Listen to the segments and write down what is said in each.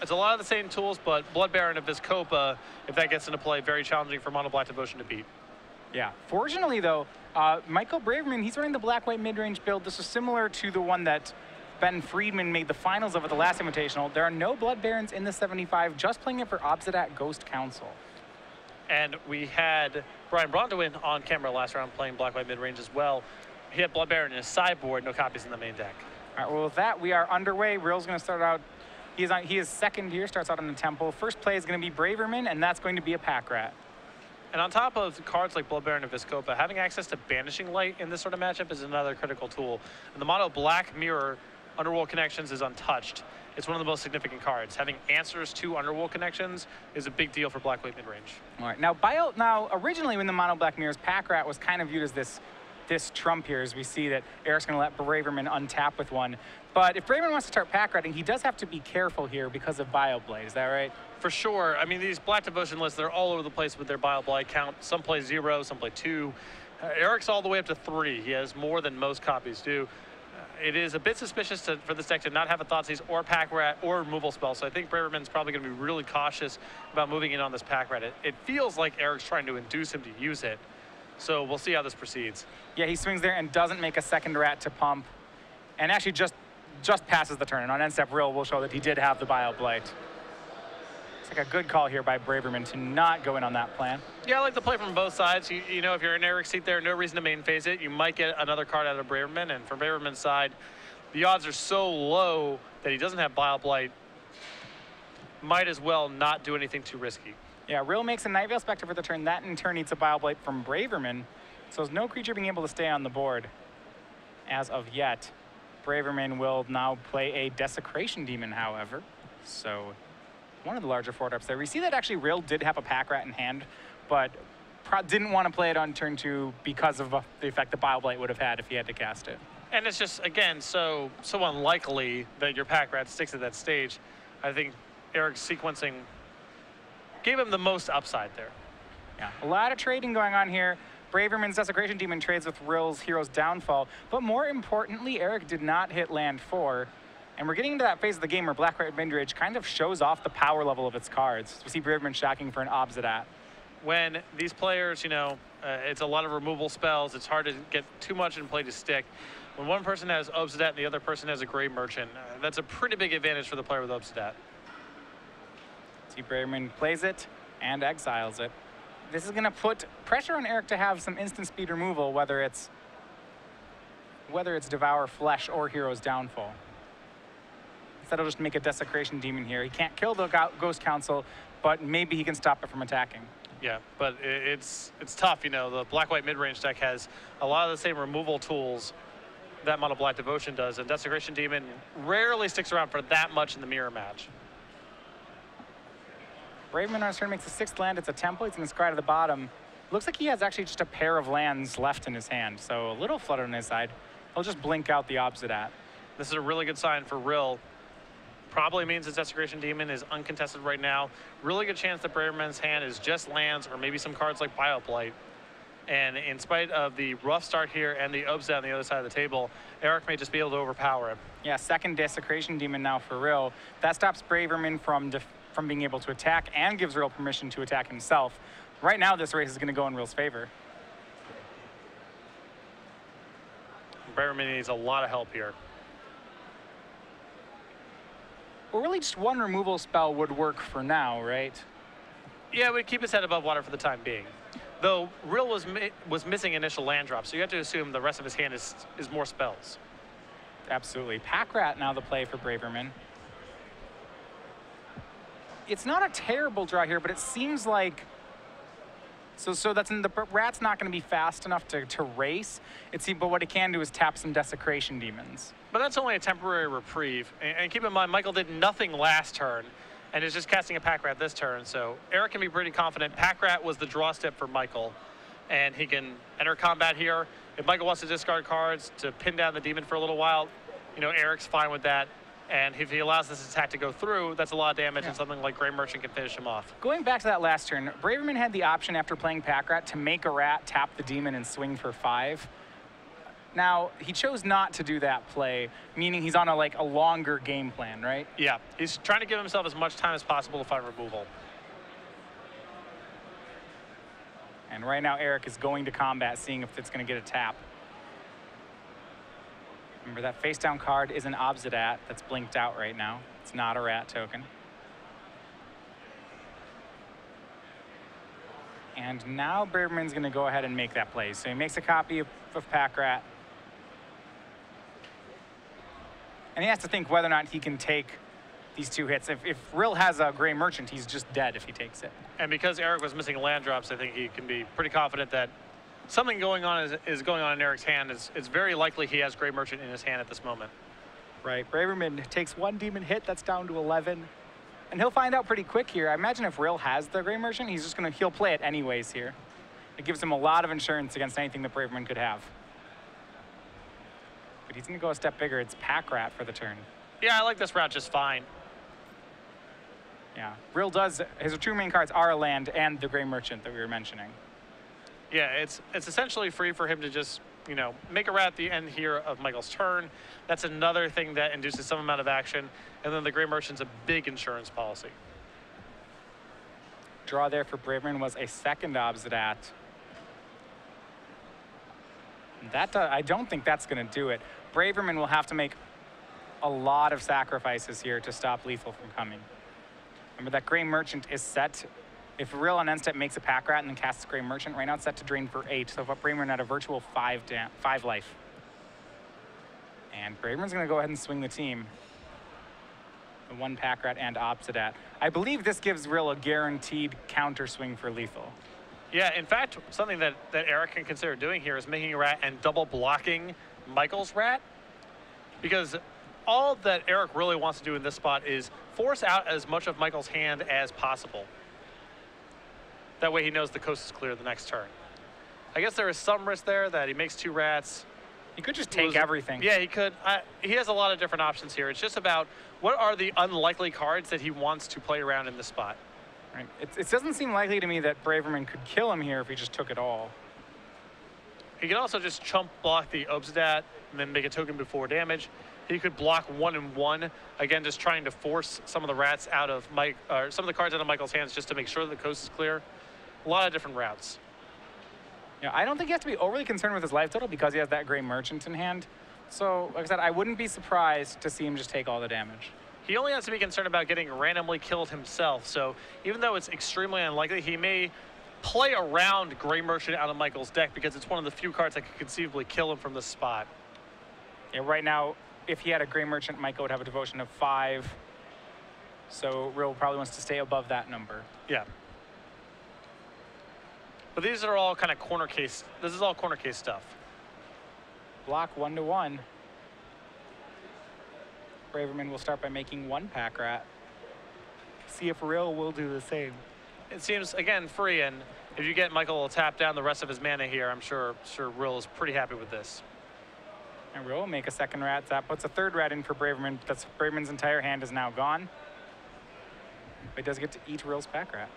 It's a lot of the same tools, but Blood Baron of Vizkopa, if that gets into play, very challenging for Mono Black Devotion to beat. Yeah. Fortunately, though, Michael Braverman, he's running the black-white mid-range build. This is similar to the one that Ben Friedman made the finals of at the last Invitational. There are no Blood Barons in the 75, just playing it for Obsidat Ghost Council. And we had Brian Brondewin on camera last round playing black-white mid-range as well. He had Blood Baron in his sideboard, no copies in the main deck. All right, well, with that, we are underway. Rill's going to start out. He is second here, starts out on the Temple. First play is going to be Braverman, and that's going to be a Pack Rat. And on top of cards like Blood Baron and Vizkopa, having access to Banishing Light in this sort of matchup is another critical tool. And the Mono Black Mirror Underworld Connections is untouched. It's one of the most significant cards. Having answers to Underworld Connections is a big deal for black-white mid-range. All right, now originally when the Mono Black Mirrors, Pack Rat was kind of viewed as this trump here, as we see that Eric's going to let Braverman untap with one. But if Braverman wants to start Pack Ratting, he does have to be careful here because of Bioblade. Is that right? For sure. I mean, these Black Devotion lists, they're all over the place with their Bioblade count. Some play 0, some play 2. Eric's all the way up to 3. He has more than most copies do. It is a bit suspicious for this deck to not have a Thoughtseize or Pack Rat or removal spell, so I think Braverman's probably going to be really cautious about moving in on this Pack Rat. It feels like Eric's trying to induce him to use it, so we'll see how this proceeds. Yeah, he swings there and doesn't make a second rat to pump, and actually just passes the turn. And on end step, Rill will show that he did have the Bioblade. It's like a good call here by Braverman to not go in on that plan. Yeah, I like the play from both sides. You know, if you're in Eric's seat there, no reason to main phase it. You might get another card out of Braverman, and from Braverman's side, the odds are so low that he doesn't have Bioblight. Might as well not do anything too risky. Yeah, Rill makes a Night Veil Spectre for the turn. That in turn eats a Bioblight from Braverman, so there's no creature being able to stay on the board as of yet. Braverman will now play a Desecration Demon, however. So one of the larger 4-drops there. We see that actually Rill did have a Pack Rat in hand, but didn't want to play it on turn 2 because of the effect the Bioblight would have had if he had to cast it. And it's just, again, so unlikely that your Pack Rat sticks at that stage. I think Eric's sequencing gave him the most upside there. Yeah, a lot of trading going on here. Braverman's Desecration Demon trades with Rill's Hero's Downfall, but more importantly, Eric did not hit land 4. And we're getting into that phase of the game where Black-White Midrange kind of shows off the power level of its cards. We see Braverman shocking for an Obsidat. When these players, you know, it's a lot of removal spells, it's hard to get too much in play to stick. When one person has Obsidat and the other person has a Grey Merchant, that's a pretty big advantage for the player with Obsidat. See, Braverman plays it and exiles it. This is going to put pressure on Eric to have some instant speed removal, whether it's Devour Flesh or Hero's Downfall. Instead, he'll just make a Desecration Demon here. He can't kill the Ghost Council, but maybe he can stop it from attacking. Yeah, but it's tough. You know, the Black-White mid-range deck has a lot of the same removal tools that Mono Black Devotion does, and Desecration Demon rarely sticks around for that much in the mirror match. Braverman on his turn makes the 6th land. It's a temple. He's going to scry to the bottom. Looks like he has actually just a pair of lands left in his hand, so a little flutter on his side. He'll just blink out the Obsidat. This is a really good sign for Rill. Probably means his Desecration Demon is uncontested right now. Really good chance that Braverman's hand is just lands or maybe some cards like Bioblight. And in spite of the rough start here and the Obsidat on the other side of the table, Eric may just be able to overpower him. Yeah, 2nd Desecration Demon now for Rill. That stops Braverman from being able to attack and gives Rill permission to attack himself. Right now, this race is going to go in Rill's favor. Braverman needs a lot of help here. Well, really just one removal spell would work for now, right? Yeah, we'd keep his head above water for the time being. Though Rill was missing initial land drops, so you have to assume the rest of his hand is more spells. Absolutely. Pack Rat now the play for Braverman. It's not a terrible draw here, but it seems like so that's the Rat's not going to be fast enough to race. But what it can do is tap some Desecration Demons. But that's only a temporary reprieve. And keep in mind, Michael did nothing last turn and is just casting a Pack Rat this turn. So Eric can be pretty confident. Pack Rat was the draw step for Michael, and he can enter combat here. If Michael wants to discard cards to pin down the demon for a little while, you know, Eric's fine with that. And if he allows this attack to go through, that's a lot of damage, and something like Grey Merchant can finish him off. Going back to that last turn, Braverman had the option after playing Pack Rat to make a Rat, tap the demon, and swing for 5. Now, he chose not to do that play, meaning he's on a longer game plan, right? Yeah, he's trying to give himself as much time as possible to find removal. And right now, Eric is going to combat, seeing if it's going to get a tap. Remember, that face down card is an Obsidat that's blinked out right now. It's not a rat token. And now Braverman's going to go ahead and make that play. So he makes a copy of Pack Rat. And he has to think whether or not he can take these 2 hits. If Rill has a Gray Merchant, he's just dead if he takes it. And because Eric was missing land drops, I think he can be pretty confident that something going on is going on in Eric's hand. It's very likely he has Gray Merchant in his hand at this moment. Right. Braverman takes 1 demon hit. That's down to 11. And he'll find out pretty quick here. I imagine if Rill has the Gray Merchant, he'll play it anyways here. It gives him a lot of insurance against anything that Braverman could have. But he's going to go a step bigger. It's Pack Rat for the turn. Yeah, I like this route just fine. Yeah. Rill does, his 2 main cards are a land and the Gray Merchant that we were mentioning. Yeah, it's essentially free for him to just, make a rat at the end here of Michael's turn. That's another thing that induces some amount of action. And then the Gray Merchant's a big insurance policy. Draw there for Braverman was a second Obsidat. I don't think that's going to do it. Braverman will have to make a lot of sacrifices here to stop lethal from coming. Remember, that Gray Merchant is set. If Rill on end step makes a Pack Rat and then casts Gray Merchant, right now it's set to drain for 8. So Braverman at a virtual 5 life. And Braverman's going to go ahead and swing the team. The 1 Pack Rat and Obsidat. I believe this gives Rill a guaranteed counter swing for lethal. Yeah, in fact, something that Eric can consider doing here is making a rat and double blocking Michael's rat. Because all that Eric really wants to do in this spot is force out as much of Michael's hand as possible. That way he knows the coast is clear the next turn. I guess there is some risk there that he makes 2 rats. He could just take everything. Yeah, he could. He has a lot of different options here. It's just about what are the unlikely cards that he wants to play around in this spot. Right. It doesn't seem likely to me that Braverman could kill him here if he just took it all. He can also just chump block the Obsidat and then make a token before damage. He could block 1 and 1, again, just trying to force some of the rats out of some of the cards out of Michael's hands just to make sure that the coast is clear. A lot of different routes. Yeah, I don't think he has to be overly concerned with his life total because he has that Gray Merchant in hand. So, like I said, I wouldn't be surprised to see him just take all the damage. He only has to be concerned about getting randomly killed himself. So even though it's extremely unlikely, he may play around Gray Merchant out of Michael's deck because it's one of the few cards that could conceivably kill him from this spot. Yeah, right now, if he had a Gray Merchant, Michael would have a devotion of 5. So Rill probably wants to stay above that number. Yeah. But these are all kind of corner case. This is all corner case stuff. Block 1 to 1. Braverman will start by making 1 Pack Rat. See if Rill will do the same. It seems, again, free, and if you get Michael to tap down the rest of his mana here, I'm sure Rill is pretty happy with this. And Rill will make a 2nd rat. That puts a 3rd rat in for Braverman. That's Braverman's entire hand is now gone. But he does get to eat Rill's Pack Rat.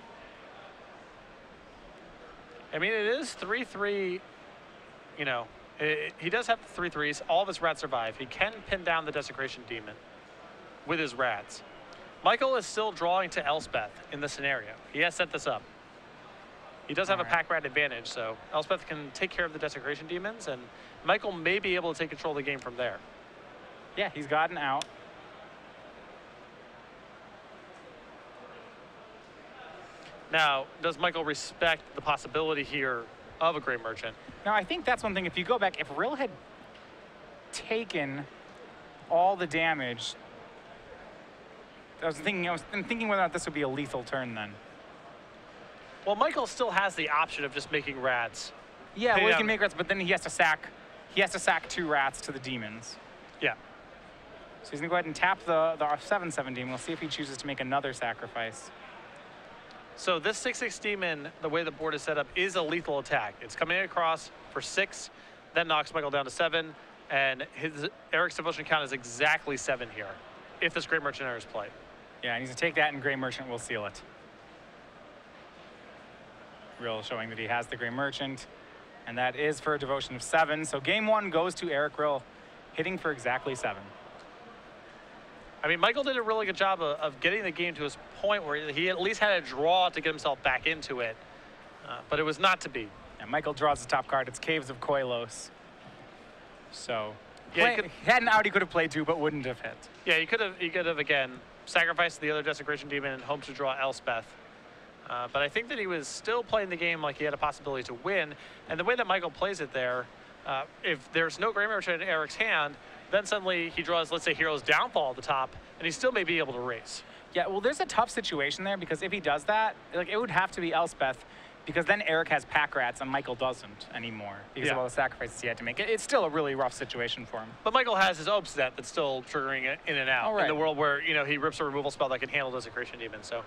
I mean, it is 3-3, he does have 3 3s. All of his rats survive. He can pin down the Desecration Demon with his rats. Michael is still drawing to Elspeth in this scenario. He has set this up. He does have a Pack Rat advantage, so Elspeth can take care of the Desecration Demons, and Michael may be able to take control of the game from there. Yeah, he's gotten out. Now, does Michael respect the possibility here of a Gray Merchant? Now, I think that's one thing. If you go back, if Rill had taken all the damage, I was thinking whether or not this would be a lethal turn then. Well, Michael still has the option of just making rats. Yeah, well, he can make rats, but then he has to sack 2 rats to the demons. Yeah. So he's gonna go ahead and tap the 7/7 demon. We'll see if he chooses to make another sacrifice. So this 6/6 demon, the way the board is set up, is a lethal attack. It's coming across for 6, then knocks Michael down to 7, and Eric's devotion count is exactly 7 here, if this Gray Merchant enters play. Yeah, and he's gonna take that, and Gray Merchant will seal it. Rill showing that he has the Gray Merchant. And that is for a devotion of 7. So game 1 goes to Eric Rill, hitting for exactly 7. I mean, Michael did a really good job of getting the game to his point where he at least had a draw to get himself back into it, but it was not to be. And Michael draws the top card. It's Caves of Koilos. So yeah, had an out he could have played to, but wouldn't have hit. Yeah, he could have again sacrificed the other Desecration Demon and hoped to draw Elspeth. But I think that he was still playing the game like he had a possibility to win. And the way that Michael plays it there, if there's no Grey Merchant in Eric's hand, then suddenly he draws, let's say, Hero's Downfall at the top, and he still may be able to race. Yeah, well, there's a tough situation there because if he does that, like it would have to be Elspeth, because then Eric has Pack Rats and Michael doesn't anymore because of all the sacrifices he had to make. It's still a really rough situation for him. But Michael has his Obstet that's still triggering it in and out in the world where, you know, he rips a removal spell that can handle Desecration Demon. So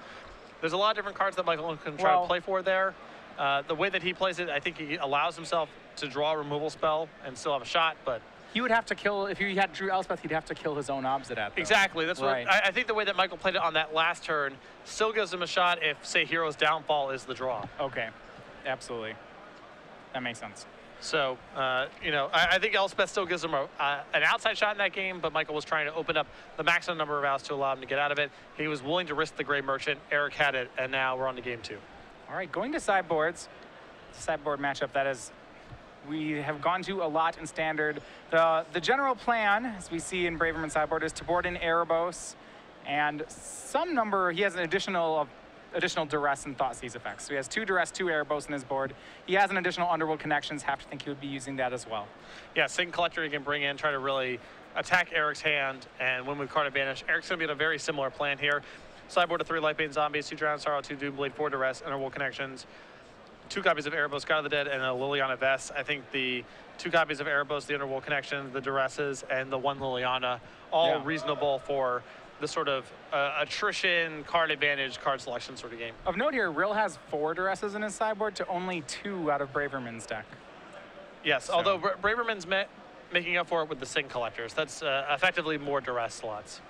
there's a lot of different cards that Michael can try to play for there. The way that he plays it, I think he allows himself to draw a removal spell and still have a shot, but he would have to kill, if he had drew Elspeth, he'd have to kill his own Obsidat. Exactly. That's what I think the way that Michael played it on that last turn still gives him a shot if, say, Hero's Downfall is the draw. Okay. Absolutely. That makes sense. So, you know, I think Elspeth still gives him an outside shot in that game, but Michael was trying to open up the maximum number of outs to allow him to get out of it. He was willing to risk the Grey Merchant. Eric had it, and now we're on to game 2. All right, going to sideboards. It's a sideboard matchup that is we have gone to a lot in Standard. The general plan, as we see in Braverman sideboard, is to board in Erebos, and some number, he has an additional Duress and Thoughtseize effects. So he has 2 Duress, 2 Erebos in his board. He has an additional Underworld Connections. Have to think he would be using that as well. Yeah, Sign Collector he can bring in, try to really attack Eric's hand and win with card advantage. Eric's going to be in a very similar plan here. Sideboard of 3 Lightbane Zombies, 2 Drowned Sorrow, 2 Doomblade, 4 Duress, Underworld Connections, 2 copies of Erebos, God of the Dead, and a Liliana Vest. I think the 2 copies of Erebos, the Underworld Connections, the Duresses, and the 1 Liliana, all reasonable for the sort of attrition, card advantage, card selection sort of game. Of note here, Rill has 4 Duresses in his sideboard to only 2 out of Braverman's deck. Yes, so. Although Braverman's making up for it with the Sign Collectors. That's effectively more Duress slots.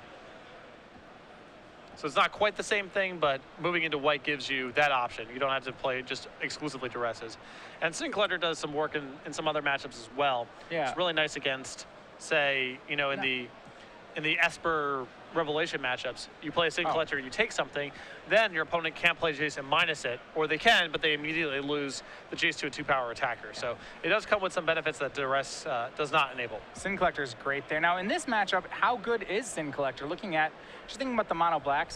So it's not quite the same thing, but moving into white gives you that option. You don't have to play just exclusively Duresses. And Sign Collector does some work in some other matchups as well. Yeah. It's really nice against, say, you know, in the Esper Revelation matchups, you play a Sign Collector, you take something, then your opponent can't play Jace and minus it, or they can, but they immediately lose the Jace to a 2-power attacker. So it does come with some benefits that Duress does not enable. Sign Collector is great there. Now in this matchup, how good is Sign Collector? Looking at, just thinking about the mono black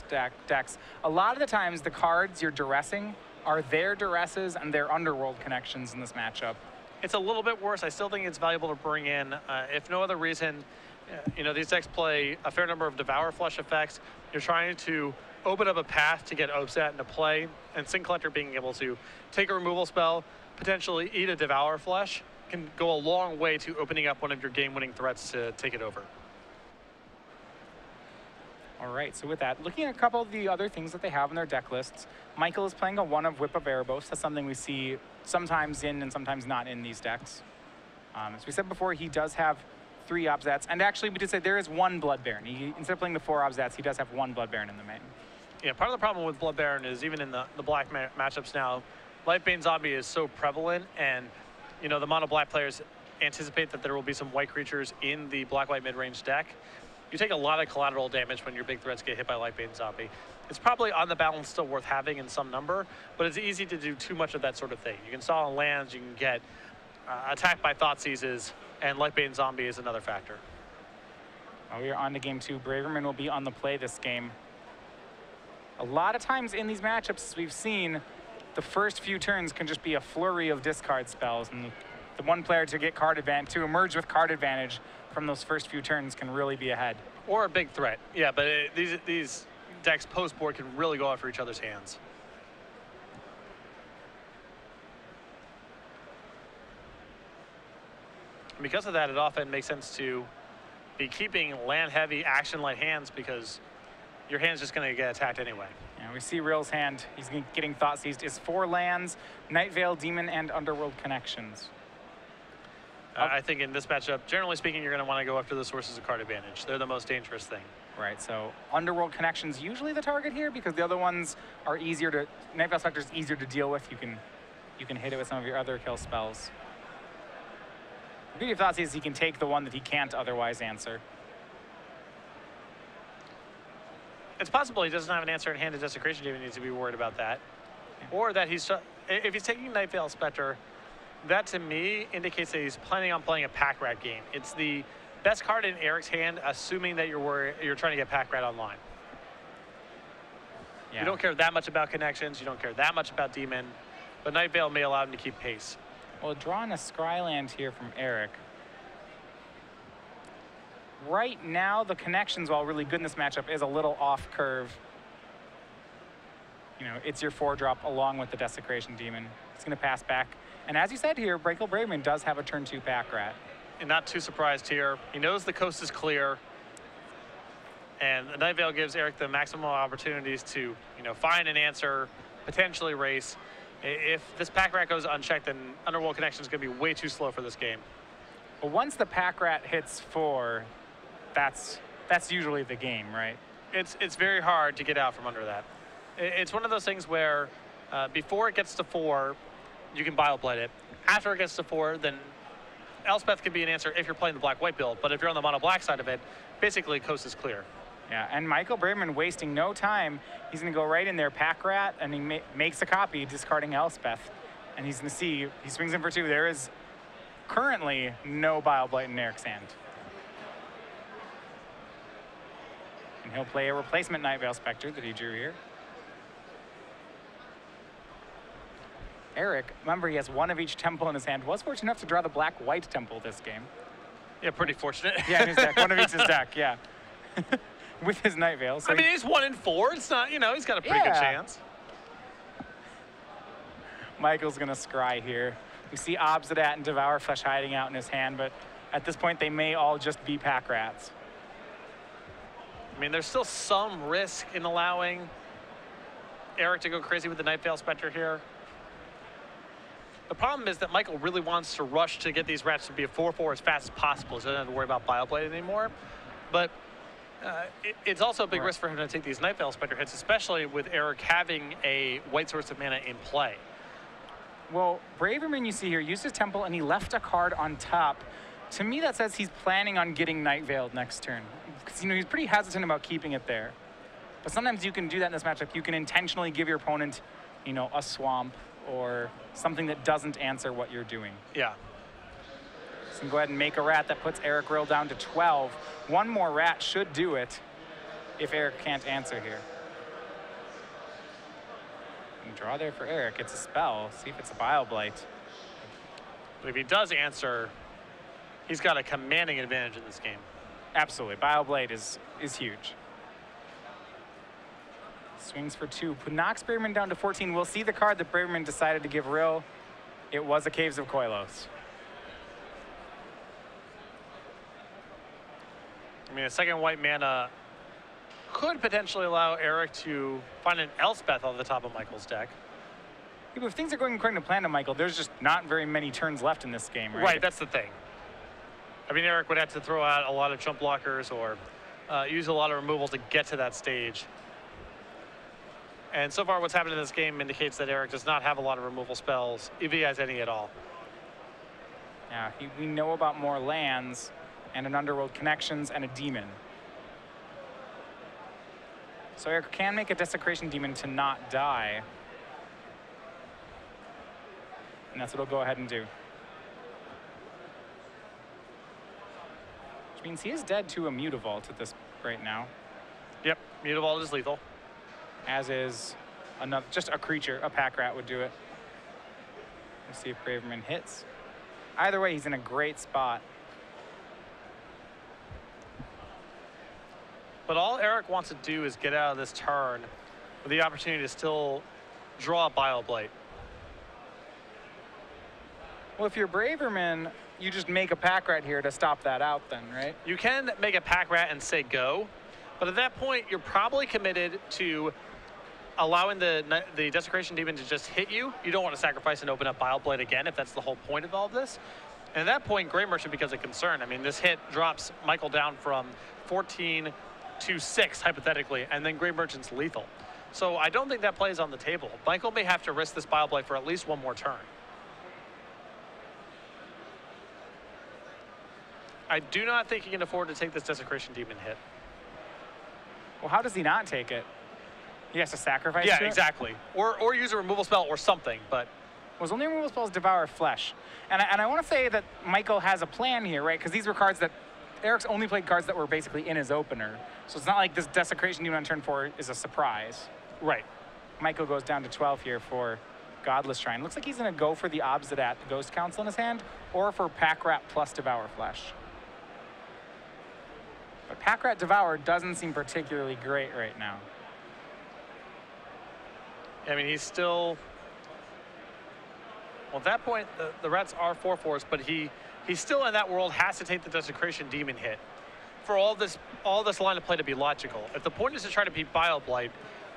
decks, a lot of the times the cards you're Duressing are their Duresses and their Underworld Connections in this matchup. It's a little bit worse. I still think it's valuable to bring in, if no other reason. You know, these decks play a fair number of Devour Flesh effects. You're trying to open up a path to get Obstat into play, and Sign Collector being able to take a removal spell, potentially eat a Devour Flesh, can go a long way to opening up one of your game-winning threats to take it over. All right, so with that, looking at a couple of the other things that they have in their deck lists, Michael is playing a 1 of Whip of Erebos. That's something we see sometimes in and sometimes not in these decks. As we said before, he does have 3 Obstats, and actually we did say there is 1 Blood Baron. Instead of playing the 4 Obstats, he does have 1 Blood Baron in the main. Yeah, part of the problem with Blood Baron is even in the black matchups now, Lightbane Zombie is so prevalent, and you know the mono black players anticipate that there will be some white creatures in the black-white mid-range deck. You take a lot of collateral damage when your big threats get hit by Lightbane Zombie. It's probably on the balance still worth having in some number, but it's easy to do too much of that sort of thing. You can install on lands, you can get attacked by Thoughtseizes, and Lightbane Zombie is another factor. Well, we are on to game 2. Braverman will be on the play this game. A lot of times in these matchups, as we've seen, the first few turns can just be a flurry of discard spells, and the one player to get card advantage, to emerge with card advantage from those first few turns can really be ahead. Or a big threat. Yeah, but these decks post-board can really go after each other's hands. Because of that, it often makes sense to be keeping land-heavy, action-light hands because your hand's just going to get attacked anyway. Yeah, we see Rill's hand. He's getting Thoughtseized. Is 4 lands, Night Veil, Demon, and Underworld Connections. I think in this matchup, generally speaking, you're going to want to go after the sources of card advantage. They're the most dangerous thing. Right, so Underworld Connections usually the target here because the other ones are easier to, Night Veil Spectre is easier to deal with. You can hit it with some of your other kill spells. The beauty of Thoughtseize is he can take the one that he can't otherwise answer. It's possible he doesn't have an answer in hand to Desecration Demon, needs to be worried about that. Or that he's, if he's taking Night Veil Spectre, that to me indicates that he's planning on playing a Pack Rat game. It's the best card in Eric's hand, assuming that you're trying to get Pack Rat online. Yeah. You don't care that much about connections, you don't care that much about Demon, but Night Veil may allow him to keep pace. Well, drawing a Scryland here from Eric. Right now, the connections, while really good in this matchup, is a little off curve. You know, it's your 4-drop along with the Desecration Demon. It's going to pass back. And as you said here, Braverman does have a turn 2 Pack Rat. And not too surprised here. He knows the coast is clear. And the Night Veil gives Eric the maximum opportunities to, you know, find an answer, potentially race. If this Pack Rat goes unchecked, then Underworld Connection is going to be way too slow for this game. Well, once the Pack Rat hits 4, that's usually the game, right? It's very hard to get out from under that. It's one of those things where before it gets to 4, you can Bioblade it. After it gets to 4, then Elspeth can be an answer if you're playing the black-white build, but if you're on the mono-black side of it, basically coast is clear. Yeah, and Michael Braverman wasting no time. He's going to go right in there, Pack Rat, and he makes a copy, discarding Elspeth. And he's going to see, he swings in for 2. There is currently no Bioblight in Eric's hand. And he'll play a replacement Night Veil Spectre that he drew here. Eric, remember he has 1 of each temple in his hand, was fortunate enough to draw the black-white temple this game. Yeah, pretty fortunate. Yeah, in his deck, 1 of each his deck, yeah. With his Night Veil. So I mean, he's 1 in 4. It's not, you know, he's got a pretty good chance. Michael's going to scry here. We see Obsidat and Devour Flesh hiding out in his hand, but at this point, they may all just be Pack Rats. I mean, there's still some risk in allowing Eric to go crazy with the Night Veil Spectre here. The problem is that Michael really wants to rush to get these rats to be a 4/4 as fast as possible, so he doesn't have to worry about Bioblade anymore. But it's also a big risk for him to take these Night Veil Spectre hits, especially with Eric having a white source of mana in play. Well, Braverman, you see here, used his temple and he left a card on top. To me, that says he's planning on getting Night Veiled next turn. Because, you know, he's pretty hesitant about keeping it there. But sometimes you can do that in this matchup. You can intentionally give your opponent, you know, a swamp or something that doesn't answer what you're doing. Yeah. So you can go ahead and make a rat that puts Eric Rill down to 12. 1 more rat should do it if Eric can't answer here. And draw there for Eric. It's a spell. See if it's a Bioblight. But if he does answer, he's got a commanding advantage in this game. Absolutely. Bioblade is huge. Swings for 2. Knocks Braverman down to 14. We'll see the card that Braverman decided to give Rill. It was a Caves of Koilos. I mean, a second white mana could potentially allow Eric to find an Elspeth on the top of Michael's deck. Yeah, but if things are going according to plan to Michael, there's just not very many turns left in this game, right? Right, that's the thing. I mean, Eric would have to throw out a lot of chump blockers or use a lot of removals to get to that stage. And so far, what's happened in this game indicates that Eric does not have a lot of removal spells, if he has any at all. Yeah, we know about more lands and an Underworld Connections and a Demon. So Eric can make a Desecration Demon to not die. And that's what he'll go ahead and do. Which means he is dead to a Mutavault at this right now. Yep, Mutavault is lethal. As is another, just a creature, a Pack Rat would do it. Let's see if Braverman hits. Either way, he's in a great spot. But all Eric wants to do is get out of this turn with the opportunity to still draw a Bioblight. Well, if you're Braverman, you just make a Pack Rat here to stop that out then, right? You can make a Pack Rat and say go, but at that point, you're probably committed to allowing the Desecration Demon to just hit you. You don't want to sacrifice and open up Bioblade again if that's the whole point of all of this. And at that point, Grey Merchant becomes a concern. I mean, this hit drops Michael down from 14 to 6, hypothetically, and then Grey Merchant's lethal. So I don't think that plays on the table. Michael may have to risk this Bioblade for at least 1 more turn. I do not think he can afford to take this Desecration Demon hit. Well, how does he not take it? He has to sacrifice Yeah, to it? exactly. Or use a removal spell or something, but... Well, his only removal spell is Devour Flesh. And I want to say that Michael has a plan here, right? Because these were cards that... Eric's only played cards that were basically in his opener. So it's not like this Desecration Demon on turn 4 is a surprise. Right. Michael goes down to 12 here for Godless Shrine. Looks like he's going to go for the Obsidat Ghost Council in his hand, or for Pack Rat plus Devour Flesh. But Pack Rat Devour doesn't seem particularly great right now. I mean, he's still... Well, at that point, the Rats are 4/4s, but he's still in that world, has to take the Desecration Demon hit for all this line of play to be logical. If the point is to try to beat Bile Blight,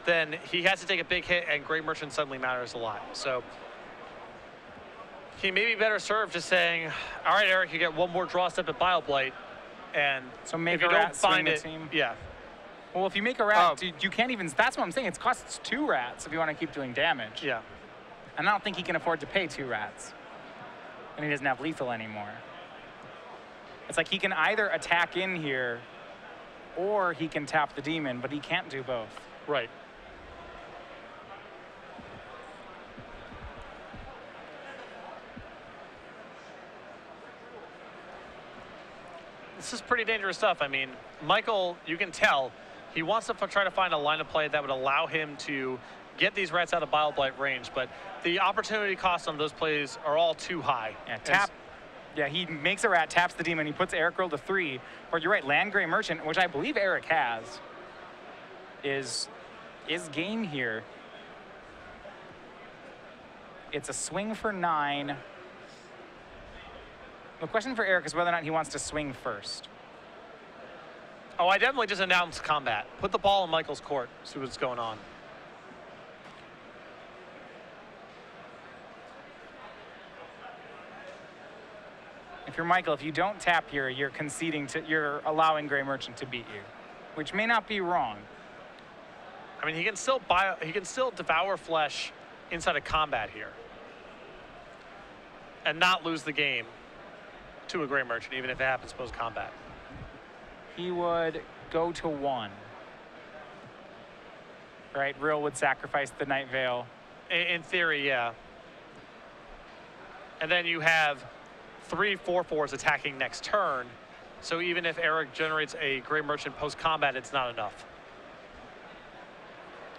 then he has to take a big hit, and Great Merchant suddenly matters a lot. So he may be better served just saying, all right, Eric, you get one more draw step at Bile Blight, and so make if you a rat don't find swing it, the team. yeah. Well, if you make a rat, you can't even, that's what I'm saying, it costs 2 rats if you want to keep doing damage. Yeah. And I don't think he can afford to pay 2 rats. And he doesn't have lethal anymore. It's like he can either attack in here, or he can tap the demon, but he can't do both. Right. This is pretty dangerous stuff. I mean, Michael, you can tell, he wants to try to find a line of play that would allow him to get these Rats out of Bile Blight range, but the opportunity costs on those plays are all too high. Yeah, tap. Yeah, he makes a rat, taps the demon, he puts Eric Rill to 3. But you're right, Land Grey Merchant, which I believe Eric has, is game here. It's a swing for 9. The question for Eric is whether or not he wants to swing first. Oh, I definitely just announced combat. Put the ball in Michael's court, see what's going on. If you're Michael, if you don't tap here, you're conceding to, you're allowing Grey Merchant to beat you, which may not be wrong. I mean, he can still Devour Flesh inside of combat here and not lose the game to a Grey Merchant, even if it happens post-combat. He would go to 1. Right, Rill would sacrifice the Night Veil. In theory, yeah. And then you have 3 4/4s attacking next turn. So even if Eric generates a Grey Merchant post-combat, it's not enough.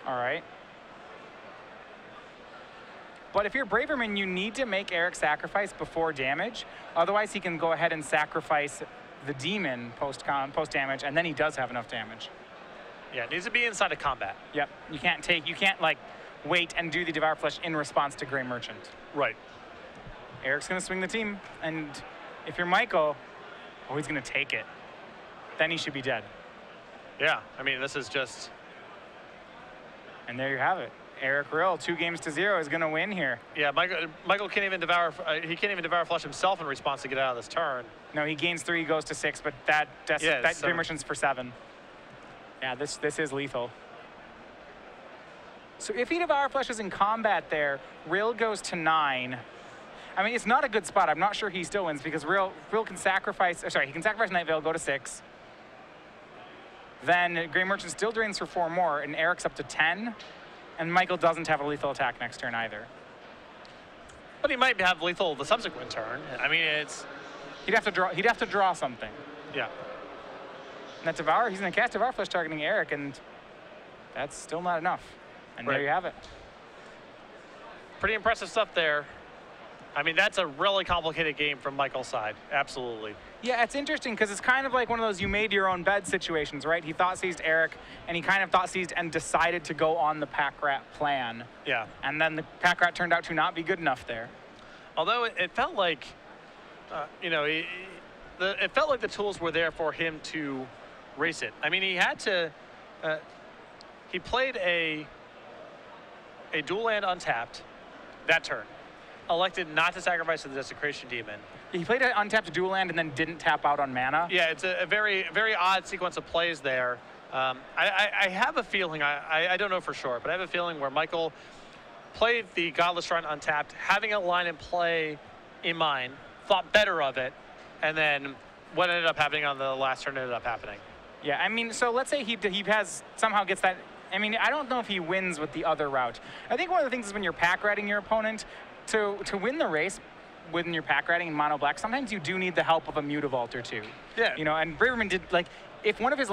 All right. But if you're Braverman, you need to make Eric sacrifice before damage. Otherwise, he can go ahead and sacrifice the demon post-damage, and then he does have enough damage. Yeah, it needs to be inside of combat. Yep. You can't like wait and do the Devour Flesh in response to Grey Merchant. Right. Eric's going to swing the team, and if you're Michael, oh, he's going to take it. Then he should be dead. Yeah, I mean, this is just... And there you have it. Eric Rill, 2-0 is going to win here. Yeah, Michael can't even Devour Flesh himself in response to get out of this turn. No, he gains 3, goes to 6, but that Grey Merchant's for 7. Yeah, this is lethal. So if he Devour Flesh is in combat there, Rill goes to 9. I mean, it's not a good spot. I'm not sure he still wins because Rill can sacrifice, he can sacrifice Night Veil, go to 6. Then Grey Merchant still drains for 4 more, and Eric's up to 10. And Michael doesn't have a lethal attack next turn either. But he might have lethal the subsequent turn. I mean, it's... He'd have to draw something. Yeah. And that Devour, he's going to cast Devour Flesh targeting Eric, and that's still not enough. And there you have it. Pretty impressive stuff there. I mean, that's a really complicated game from Michael's side. Absolutely. Yeah, it's interesting because it's kind of like one of those you made your own bed situations, right? He thought seized Eric, and he kind of thought seized and decided to go on the Pack Rat plan. Yeah. And then the Pack Rat turned out to not be good enough there. Although it felt like, it felt like the tools were there for him to race it. I mean, he had to, he played a dual land untapped that turn. Elected not to sacrifice to the Desecration Demon. He played an untapped dual land and then didn't tap out on mana. Yeah, it's a very, very odd sequence of plays there. I have a feeling, I don't know for sure, but I have a feeling where Michael played the Godless Shrine untapped, having a line in play in mind, thought better of it, and then what ended up happening on the last turn ended up happening. Yeah, I mean, so let's say he somehow gets that. I mean, I don't know if he wins with the other route. I think one of the things is when you're pack riding your opponent, to win the race when you're pack riding in mono black, sometimes you do need the help of a Mutavault or two. Yeah. You know, and Braverman did, like, if one of his